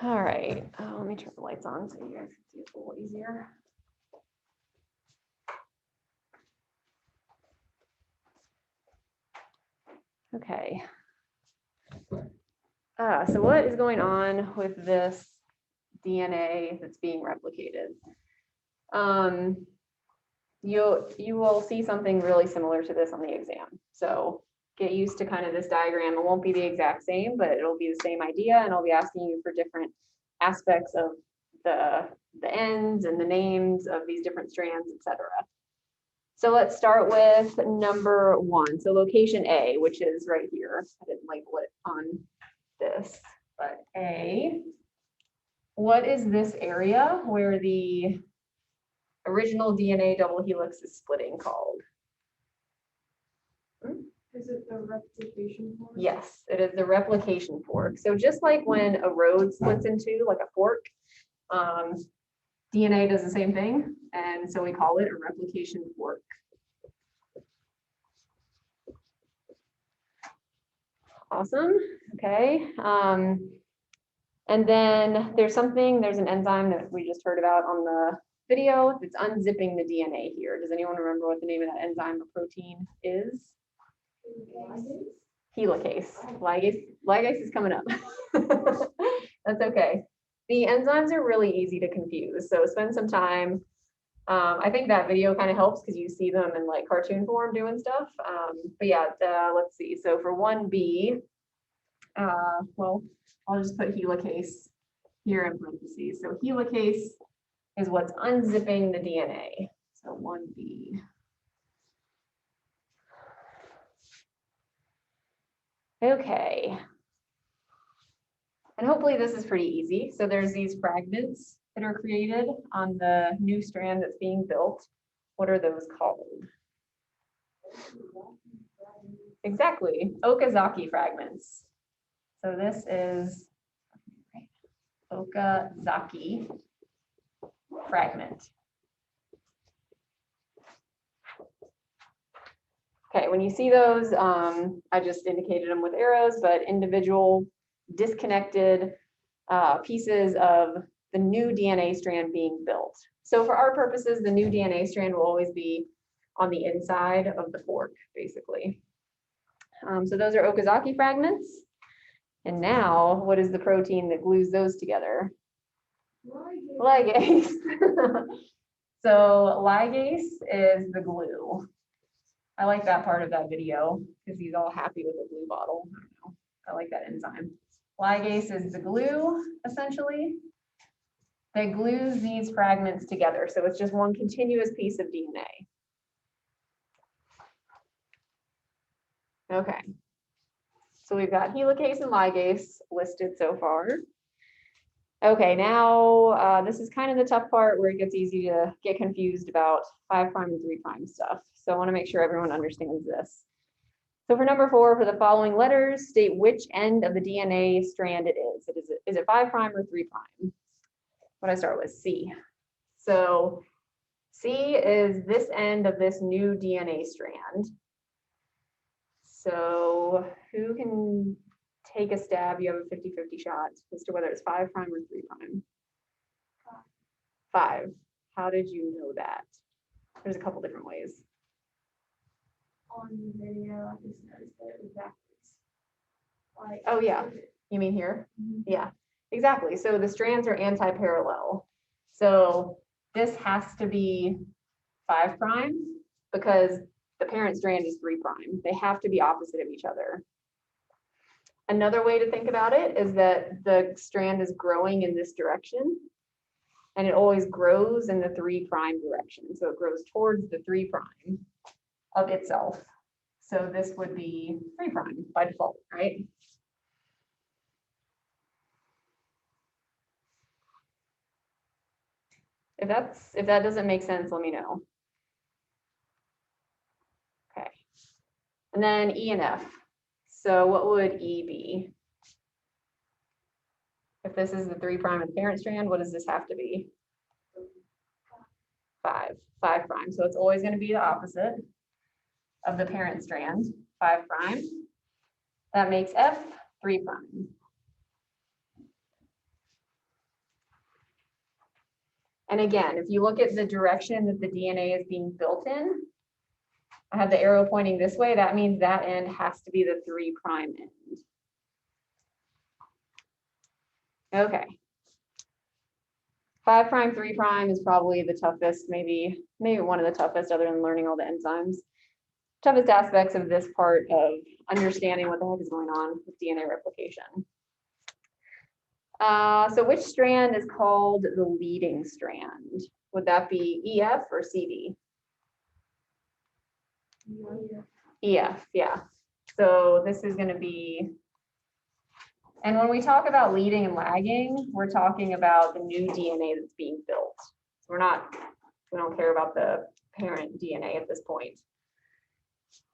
All right, let me turn the lights on so you guys can see it a little easier. Okay. So what is going on with this DNA that's being replicated? You will see something really similar to this on the exam. So get used to kind of this diagram. It won't be the exact same, but it'll be the same idea, and I'll be asking you for different aspects of the ends and the names of these different strands, etc. So let's start with number 1. So location A, which is right here. I didn't label it on this, but A. What is this area where the original DNA double helix is splitting called? Is it the replication fork? Yes, it is the replication fork. So just like when a road splits into like a fork, DNA does the same thing, and so we call it a replication fork. Awesome. Okay. And then there's an enzyme that we just heard about on the video that's unzipping the DNA here. Does anyone remember what the name of that enzyme or protein is? Helicase. Ligase is coming up. That's okay. The enzymes are really easy to confuse, so spend some time. I think that video kind of helps because you see them in like cartoon form doing stuff. But yeah, let's see. So for 1B, well, I'll just put helicase here in parentheses. So helicase is what's unzipping the DNA. So 1B. Okay. And hopefully this is pretty easy. So there's these fragments that are created on the new strand that's being built. What are those called? Exactly, Okazaki fragments. So this is Okazaki fragment. Okay, when you see those, I just indicated them with arrows, but individual disconnected pieces of the new DNA strand being built. So for our purposes, the new DNA strand will always be on the inside of the fork, basically. So those are Okazaki fragments. And now, what is the protein that glues those together? Ligase. So ligase is the glue. I like that part of that video because he's all happy with the glue bottle. I don't know. I like that enzyme. Ligase is the glue, essentially, that glues these fragments together. So it's just one continuous piece of DNA. Okay. So we've got helicase and ligase listed so far. Okay, now this is kind of the tough part where it gets easy to get confused about 5' and 3' stuff. So I want to make sure everyone understands this. So for number 4, for the following letters, state which end of the DNA strand it is. Is it 5' or 3'? What do I start with? C. So C is this end of this new DNA strand. So who can take a stab? You have a 50-50 shot as to whether it's 5' or 3'. 5. How did you know that? There's a couple different ways. On the video, I just noticed that it was backwards. Like, oh yeah, you mean here? Mm-hmm. Yeah, exactly. So the strands are anti-parallel. So this has to be 5' because the parent strand is 3'. They have to be opposite of each other. Another way to think about it is that the strand is growing in this direction, and it always grows in the 3' direction. So it grows towards the 3' of itself. So this would be 3' by default, right? If that doesn't make sense, let me know. Okay. And then E and F. So what would E be? If this is the 3' of the parent strand, what does this have to be? 5 '5". So it's always going to be the opposite of the parent strand, 5'. That makes F 3'. And again, if you look at the direction that the DNA is being built in, I have the arrow pointing this way. That means that end has to be the 3' end. Okay. 5', 3' is probably the toughest, maybe one of the toughest other than learning all the enzymes. Toughest aspects of this part of understanding what the heck is going on with DNA replication. So which strand is called the leading strand? Would that be EF or CD? EF, yeah. So this is going to be, and when we talk about leading and lagging, we're talking about the new DNA that's being built. So we don't care about the parent DNA at this point.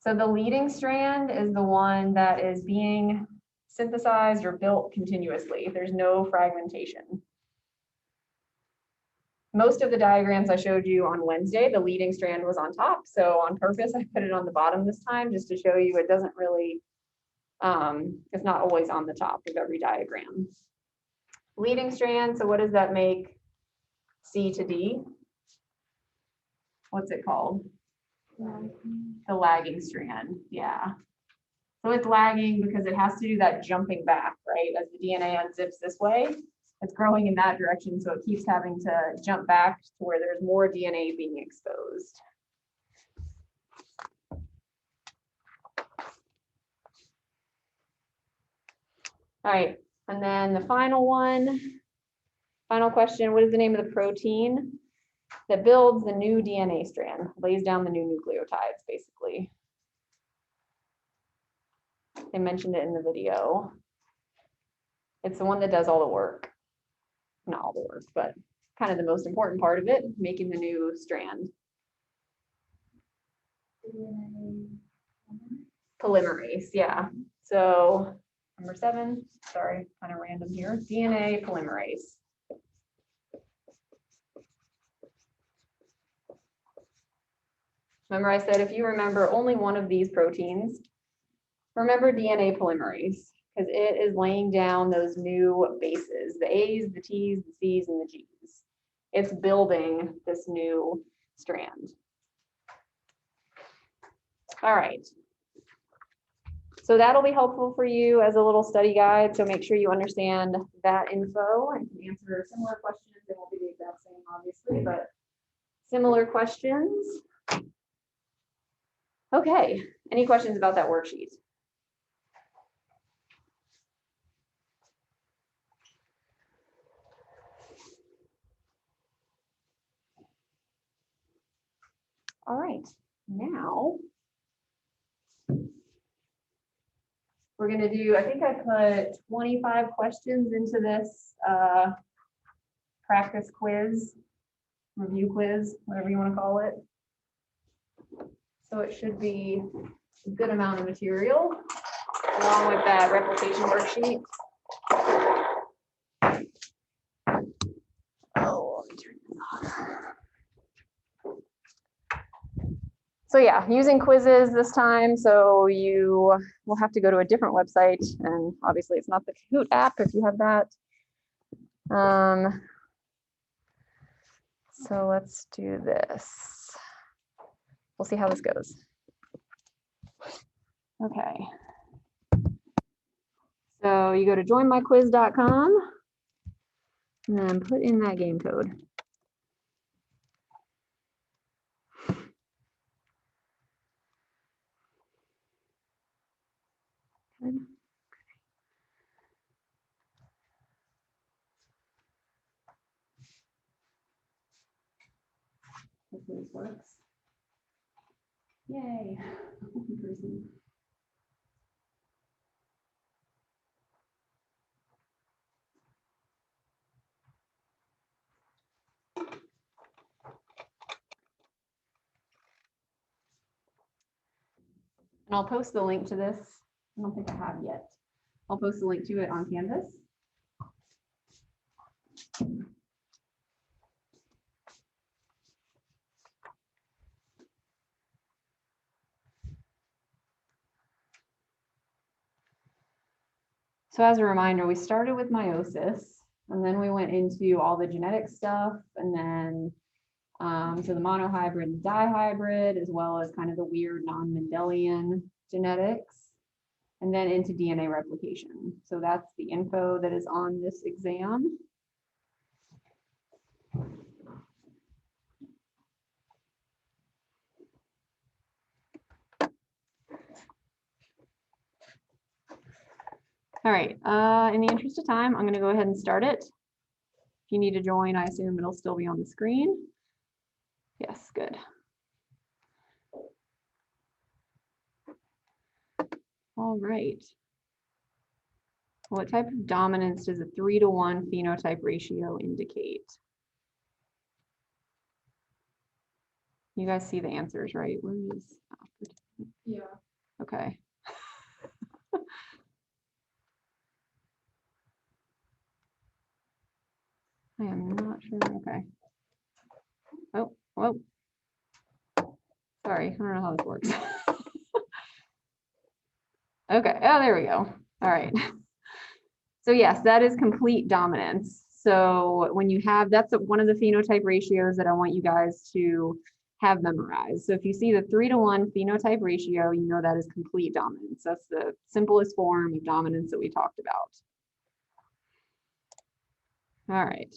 So the leading strand is the one that is being synthesized or built continuously. There's no fragmentation. Most of the diagrams I showed you on Wednesday, the leading strand was on top. So on purpose, I put it on the bottom this time just to show you it doesn't really, it's not always on the top of every diagram. Leading strand, so what does that make C to D? What's it called? The lagging strand, yeah. So it's lagging because it has to do that jumping back, right? As the DNA unzips this way, it's growing in that direction, so it keeps having to jump back to where there's more DNA being exposed. All right, and then the final question, what is the name of the protein that builds the new DNA strand, lays down the new nucleotides, basically? They mentioned it in the video. It's the one that does all the work. Not all the work, but kind of the most important part of it, making the new strand. Polymerase, yeah. So number 7, sorry, kind of random here, DNA polymerase. Remember I said if you remember only one of these proteins, remember DNA polymerase, because it is laying down those new bases, the A's, the T's, the C's, and the G's. It's building this new strand. All right. So that'll be helpful for you as a little study guide. So make sure you understand that info and can answer similar questions. It won't be the exact same, obviously, but similar questions. Okay. Any questions about that worksheet? All right, now we're going to do, I think I put 25 questions into this practice quiz, review quiz, whatever you want to call it. So it should be a good amount of material along with that replication worksheet. Oh, let me turn this on. So yeah, using quizzes this time, so you will have to go to a different website, and obviously it's not the Kahoot app if you have that. So let's do this. We'll see how this goes. Okay. So you go to joinmyquiz.com and then put in that game code. Good. Hopefully this works. Yay. And I'll post the link to this. I don't think I have yet. I'll post the link to it on Canvas. So as a reminder, we started with meiosis. And then we went into all the genetic stuff, and then so the monohybrid and dihybrid, as well as kind of the weird non-Mendelian genetics, and then into DNA replication. So that's the info that is on this exam. All right, in the interest of time, I'm going to go ahead and start it. If you need to join, I assume it'll still be on the screen. Yes, good. All right. What type of dominance does a 3-to-1 phenotype ratio indicate? You guys see the answers, right? Where is? Yeah. Okay. I am not sure. Okay. Oh, well. Sorry, I don't know how this works. Okay. Oh, there we go. All right. So yes, that is complete dominance. So when you have, that's one of the phenotype ratios that I want you guys to have memorized. So if you see the 3-to-1 phenotype ratio, you know that is complete dominance. That's the simplest form of dominance that we talked about. All right.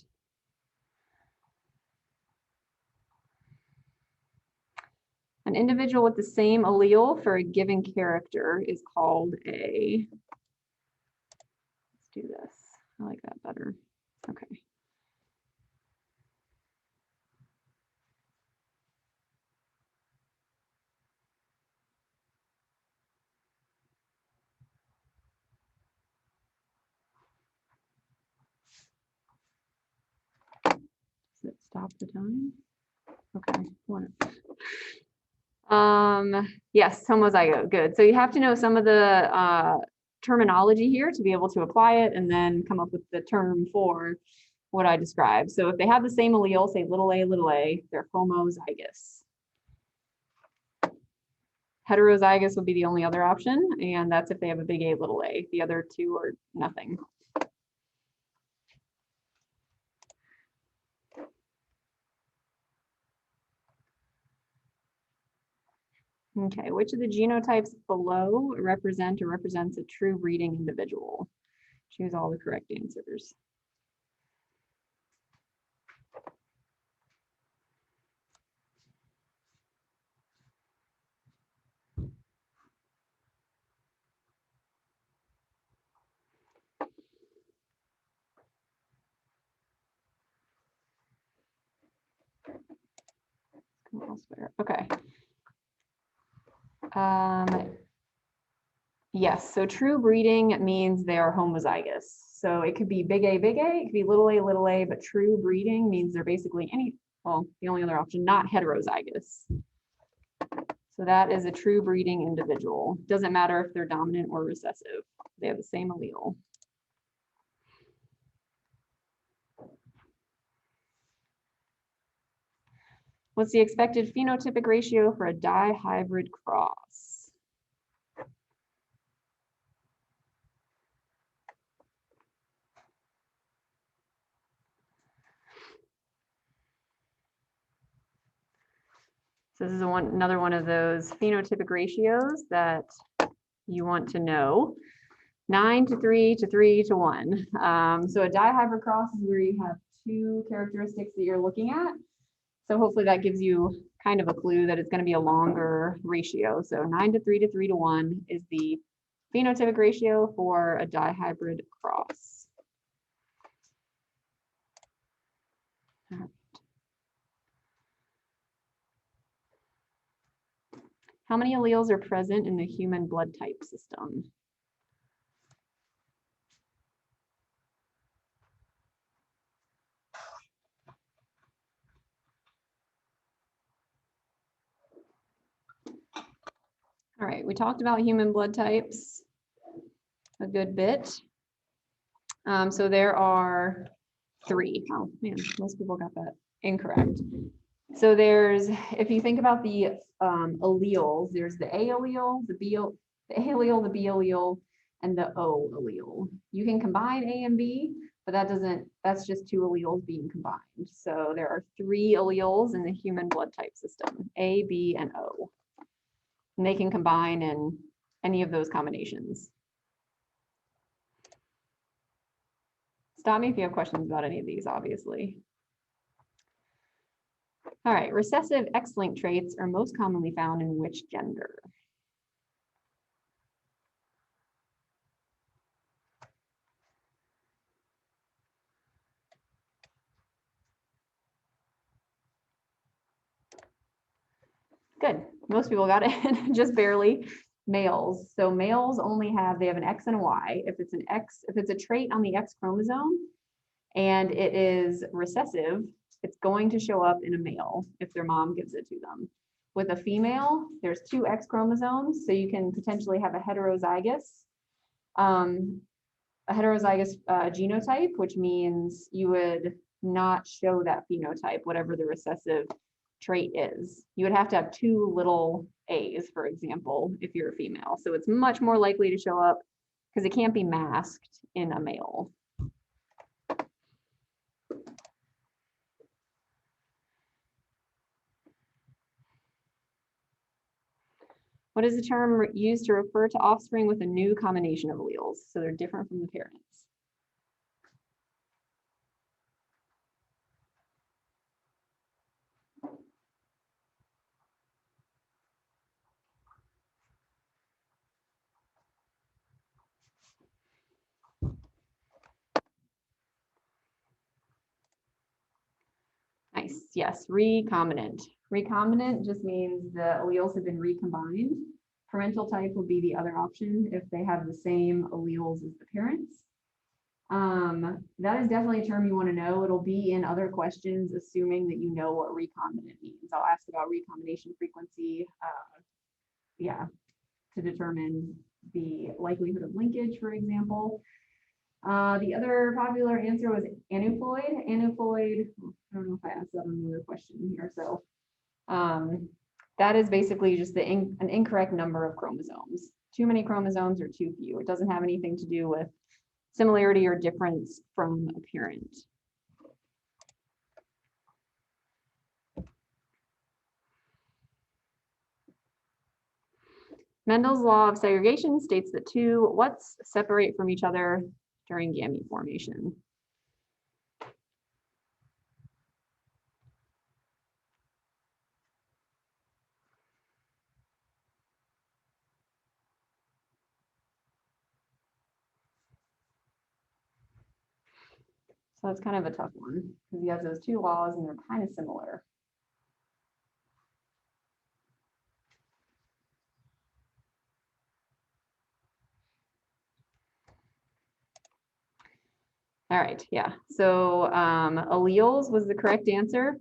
An individual with the same allele for a given character is called a, let's do this. I like that better. Okay. Does it stop the time? Okay. Yes, homozygote, good. So you have to know some of the terminology here to be able to apply it and then come up with the term for what I described. So if they have the same allele, say little a, they're homozygous. Heterozygous would be the only other option, and that's if they have a big A, little a. The other two are nothing. Okay, which of the genotypes below represent or represents a true breeding individual? Choose all the correct answers. Okay. Yes, so true breeding means they are homozygous. So it could be big A, it could be little a, but true breeding means they're basically well, the only other option, not heterozygous. So that is a true breeding individual. Doesn't matter if they're dominant or recessive. They have the same allele. What's the expected phenotypic ratio for a dihybrid cross? So this is another one of those phenotypic ratios that you want to know. 9-to-3 to 3-to-1. So a dihybrid cross is where you have two characteristics that you're looking at. So hopefully that gives you kind of a clue that it's going to be a longer ratio. So 9-to-3 to 3-to-1 is the phenotypic ratio for a dihybrid cross. How many alleles are present in the human blood type system? All right, we talked about human blood types a good bit. So there are 3. Oh man, most people got that incorrect. So there's, if you think about the alleles, there's the A allele, the A allele, the B allele, and the O allele. You can combine A and B, but that's just two alleles being combined. So there are 3 alleles in the human blood type system, A, B, and O. And they can combine in any of those combinations. Stop me if you have questions about any of these, obviously. All right, recessive X-linked traits are most commonly found in which gender? Good, most people got it, just barely. Males, so males only have, they have an X and a Y. If it's a trait on the X chromosome and it is recessive, it's going to show up in a male if their mom gives it to them. With a female, there's 2 X chromosomes, so you can potentially have a heterozygous genotype, which means you would not show that phenotype, whatever the recessive trait is. You would have to have 2 little A's, for example, if you're a female. So it's much more likely to show up because it can't be masked in a male. What is the term used to refer to offspring with a new combination of alleles? So they're different from the parents. Nice, yes, recombinant. Recombinant just means the alleles have been recombined. Parental type will be the other option if they have the same alleles as the parents. That is definitely a term you want to know. It'll be in other questions, assuming that you know what recombinant means. I'll ask about recombination frequency, to determine the likelihood of linkage, for example. The other popular answer was aneuploid. Aneuploid, I don't know if I asked that on another question here. So that is basically just an incorrect number of chromosomes. Too many chromosomes or too few. It doesn't have anything to do with similarity or difference from a parent. Mendel's law of segregation states that 2 what's separate from each other during gamete formation. So that's kind of a tough one because he has those 2 laws and they're kind of similar. All right, yeah. So alleles was the correct answer.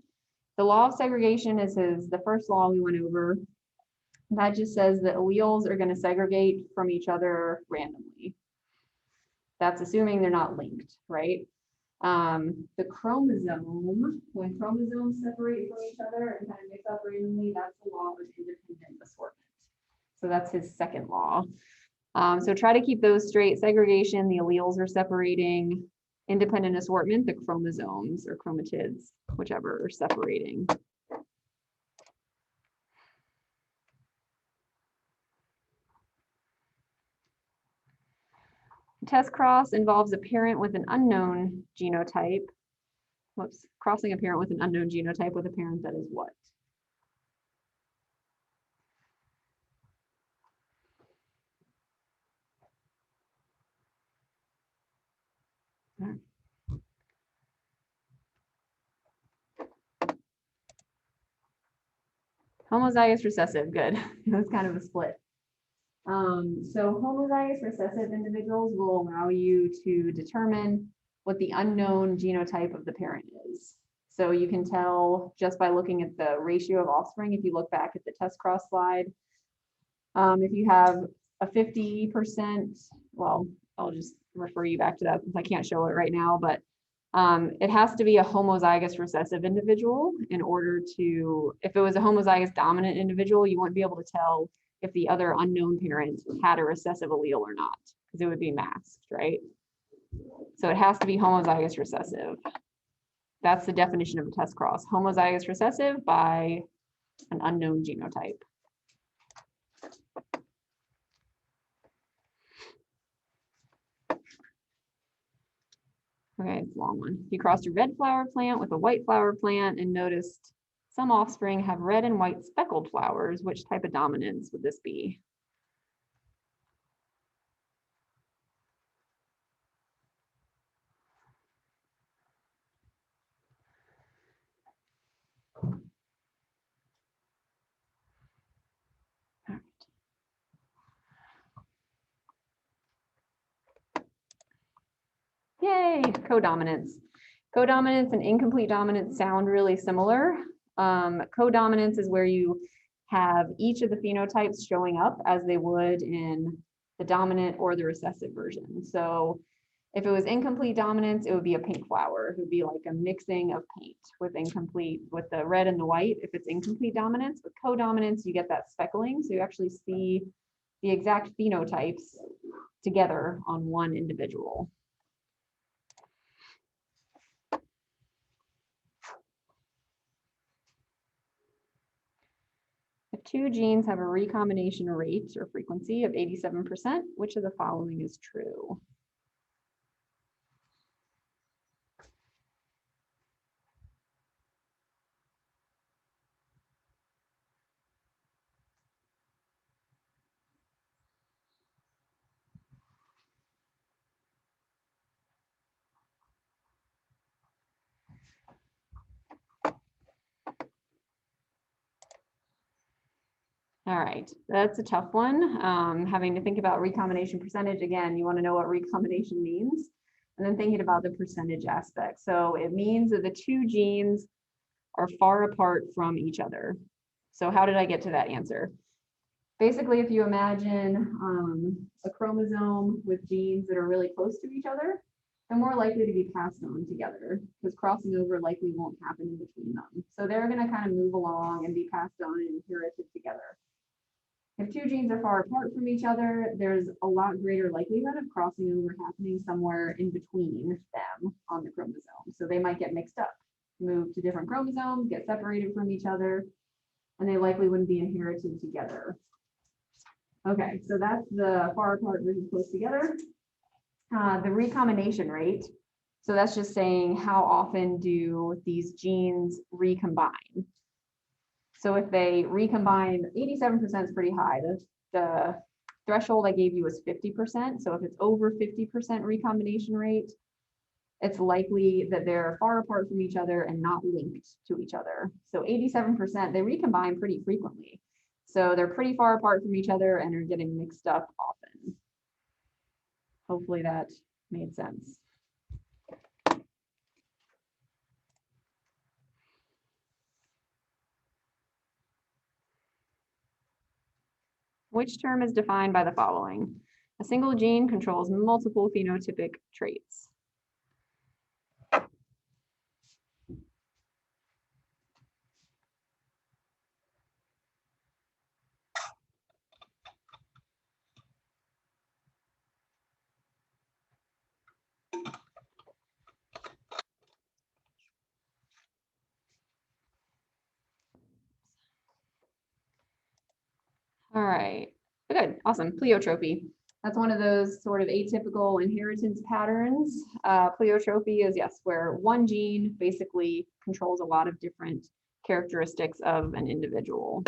The law of segregation is the first law we went over. That just says that alleles are going to segregate from each other randomly. That's assuming they're not linked, right? The chromosome, when chromosomes separate from each other and kind of mix up randomly, that's the law of independent assortment. So that's his second law. So try to keep those straight. Segregation, the alleles are separating. Independent assortment, the chromosomes or chromatids, whichever are separating. Test cross involves a parent with an unknown genotype. Whoops, crossing a parent with an unknown genotype with a parent that is what? Homozygous recessive, good. That's kind of a split. So homozygous recessive individuals will allow you to determine what the unknown genotype of the parent is. So you can tell just by looking at the ratio of offspring, if you look back at the test cross slide, if you have a 50%, well, I'll just refer you back to that since I can't show it right now, but it has to be a homozygous recessive individual in order to, if it was a homozygous dominant individual, you wouldn't be able to tell if the other unknown parent had a recessive allele or not, because it would be masked, right? So it has to be homozygous recessive. That's the definition of a test cross, homozygous recessive by an unknown genotype. Okay, it's a long one. You crossed a red flower plant with a white flower plant and noticed some offspring have red and white speckled flowers. Which type of dominance would this be? Yay, codominance. Codominance and incomplete dominance sound really similar. Codominance is where you have each of the phenotypes showing up as they would in the dominant or the recessive version. So if it was incomplete dominance, it would be a pink flower. It would be like a mixing of paint with the red and the white. If it's incomplete dominance, with codominance, you get that speckling. So you actually see the exact phenotypes together on one individual. If two genes have a recombination rate or frequency of 87%, which of the following is true? All right, that's a tough one. Having to think about recombination percentage, again, you want to know what recombination means, and then thinking about the percentage aspect. So it means that the two genes are far apart from each other. So how did I get to that answer? Basically, if you imagine a chromosome with genes that are really close to each other, they're more likely to be passed on together because crossing over likely won't happen in between them. So they're going to kind of move along and be passed on and inherited together. If two genes are far apart from each other, there's a lot greater likelihood of crossing over happening somewhere in between them on the chromosome. So they might get mixed up, move to different chromosomes, get separated from each other, and they likely wouldn't be inherited together. Okay, so that's the far apart versus close together. The recombination rate, so that's just saying how often do these genes recombine. So if they recombine, 87% is pretty high. The threshold I gave you was 50%. So if it's over 50% recombination rate, it's likely that they're far apart from each other and not linked to each other. So 87%, they recombine pretty frequently. So they're pretty far apart from each other and are getting mixed up often. Hopefully that made sense. Which term is defined by the following? A single gene controls multiple phenotypic traits. All right, good, awesome, pleiotropy. That's one of those sort of atypical inheritance patterns. Pleiotropy is, yes, where one gene basically controls a lot of different characteristics of an individual.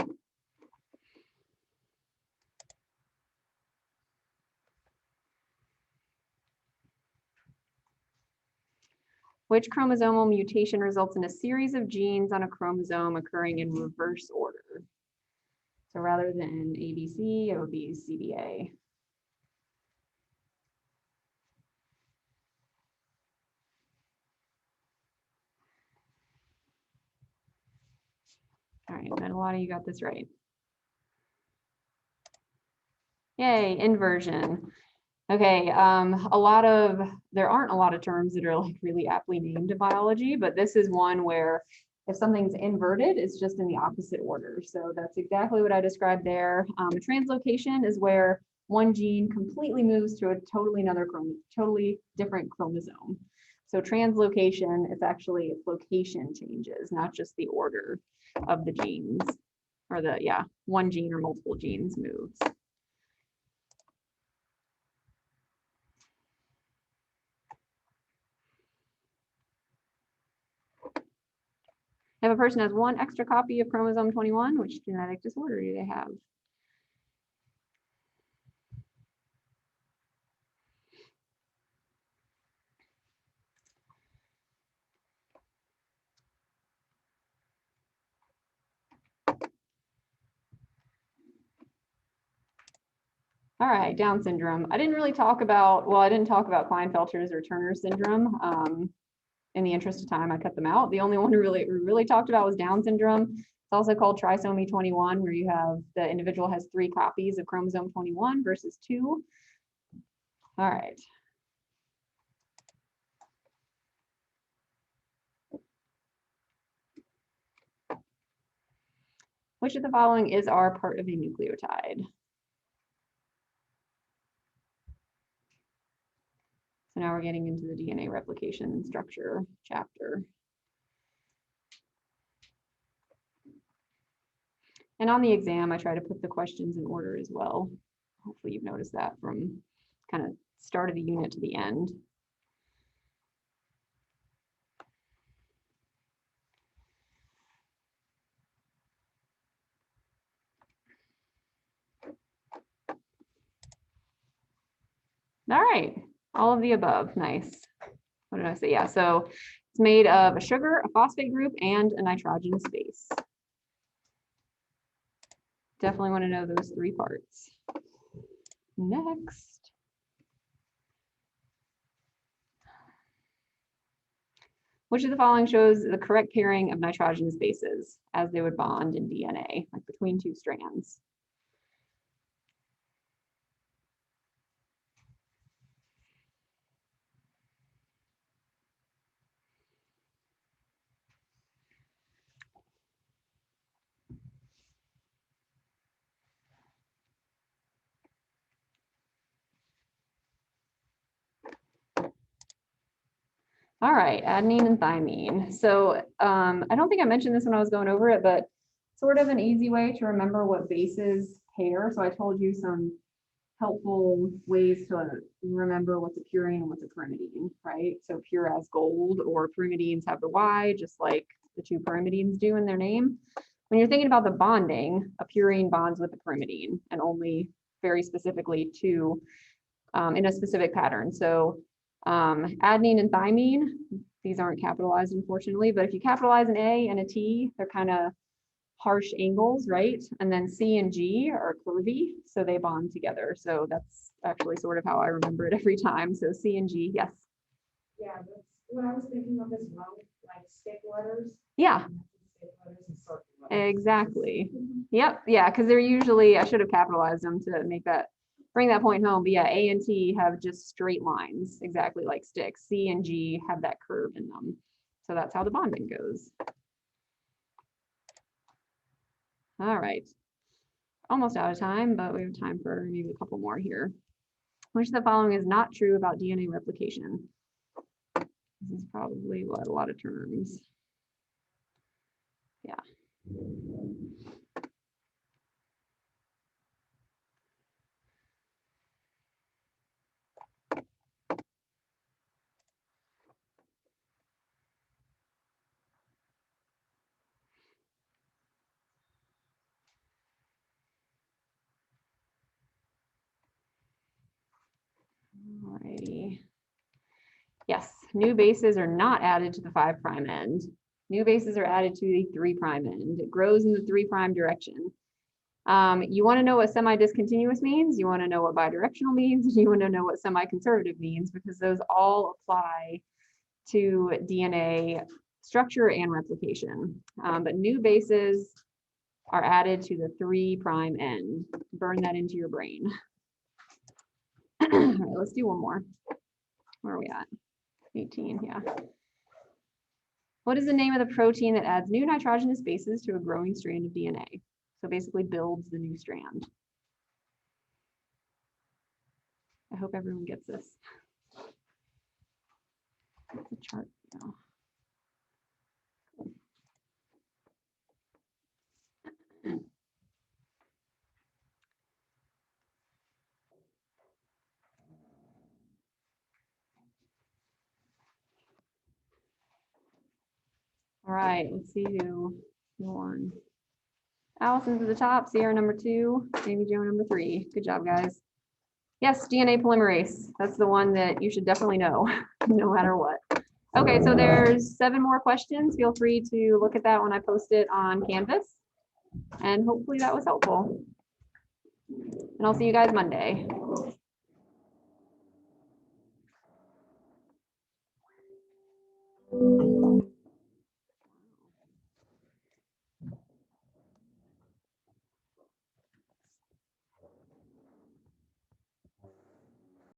Which chromosomal mutation results in a series of genes on a chromosome occurring in reverse order? So rather than ABC, it would be CBA. All right, and a lot of you got this right. Yay, inversion. Okay, there aren't a lot of terms that are like really aptly named in biology, but this is one where if something's inverted, it's just in the opposite order. So that's exactly what I described there. A translocation is where one gene completely moves to a totally different chromosome. So translocation is actually its location changes, not just the order of the genes, or one gene or multiple genes moves. If a person has one extra copy of chromosome 21, which genetic disorder do they have? All right, Down syndrome. I didn't talk about Klinefelter's or Turner syndrome. In the interest of time, I cut them out. The only one who really talked about was Down syndrome. It's also called trisomy 21, where you have the individual has 3 copies of chromosome 21 versus 2. All right. Which of the following is our part of a nucleotide? So now we're getting into the DNA replication structure chapter. And on the exam, I try to put the questions in order as well. Hopefully you've noticed that from kind of start of the unit to the end. All right, all of the above, nice. What did I say? Yeah, so it's made of a sugar, a phosphate group, and a nitrogenous base. Definitely want to know those 3 parts. Next. Which of the following shows the correct pairing of nitrogenous bases as they would bond in DNA, like between 2 strands? All right, adenine and thymine. So I don't think I mentioned this when I was going over it, but sort of an easy way to remember what bases pair. So I told you some helpful ways to remember what's a purine and what's a pyrimidine, right? So pure as gold, or pyrimidines have the Y, just like the 2 pyrimidines do in their name. When you're thinking about the bonding, a purine bonds with a pyrimidine, and only very specifically to in a specific pattern. So adenine and thymine, these aren't capitalized, unfortunately, but if you capitalize an A and a T, they're kind of harsh angles, right? And then C and G are curvy, so they bond together. So that's actually sort of how I remember it every time. So C and G, yes. Yeah, that's what I was thinking of as well, like stick letters. Yeah. Stick letters and circle letters. Exactly. Yep. Yeah, because they're usually, I should have capitalized them to bring that point home. But yeah, A and T have just straight lines, exactly like sticks. C and G have that curve in them. So that's how the bonding goes. All right. Almost out of time, but we have time for maybe a couple more here. Which of the following is not true about DNA replication? This is probably what a lot of terms. Yeah. Alrighty. Yes, new bases are not added to the 5' end. New bases are added to the 3' end. It grows in the 3' direction. You want to know what semi-discontinuous means, you want to know what bidirectional means, and you want to know what semi-conservative means, because those all apply to DNA structure and replication. But new bases are added to the 3' end. Burn that into your brain. All right, let's do one more. Where are we at? 18, yeah. What is the name of the protein that adds new nitrogenous bases to a growing strand of DNA? So basically builds the new strand. hope everyone gets this. What's the chart now? All right, let's see who won. Allison's at the top, Sierra number 2, Amy Jo number 3. Good job, guys. Yes, DNA polymerase. That's the one that you should definitely know, no matter what. Okay, so there's 7 more questions. Feel free to look at that when I post it on Canvas. And hopefully that was helpful. And I'll see you guys Monday.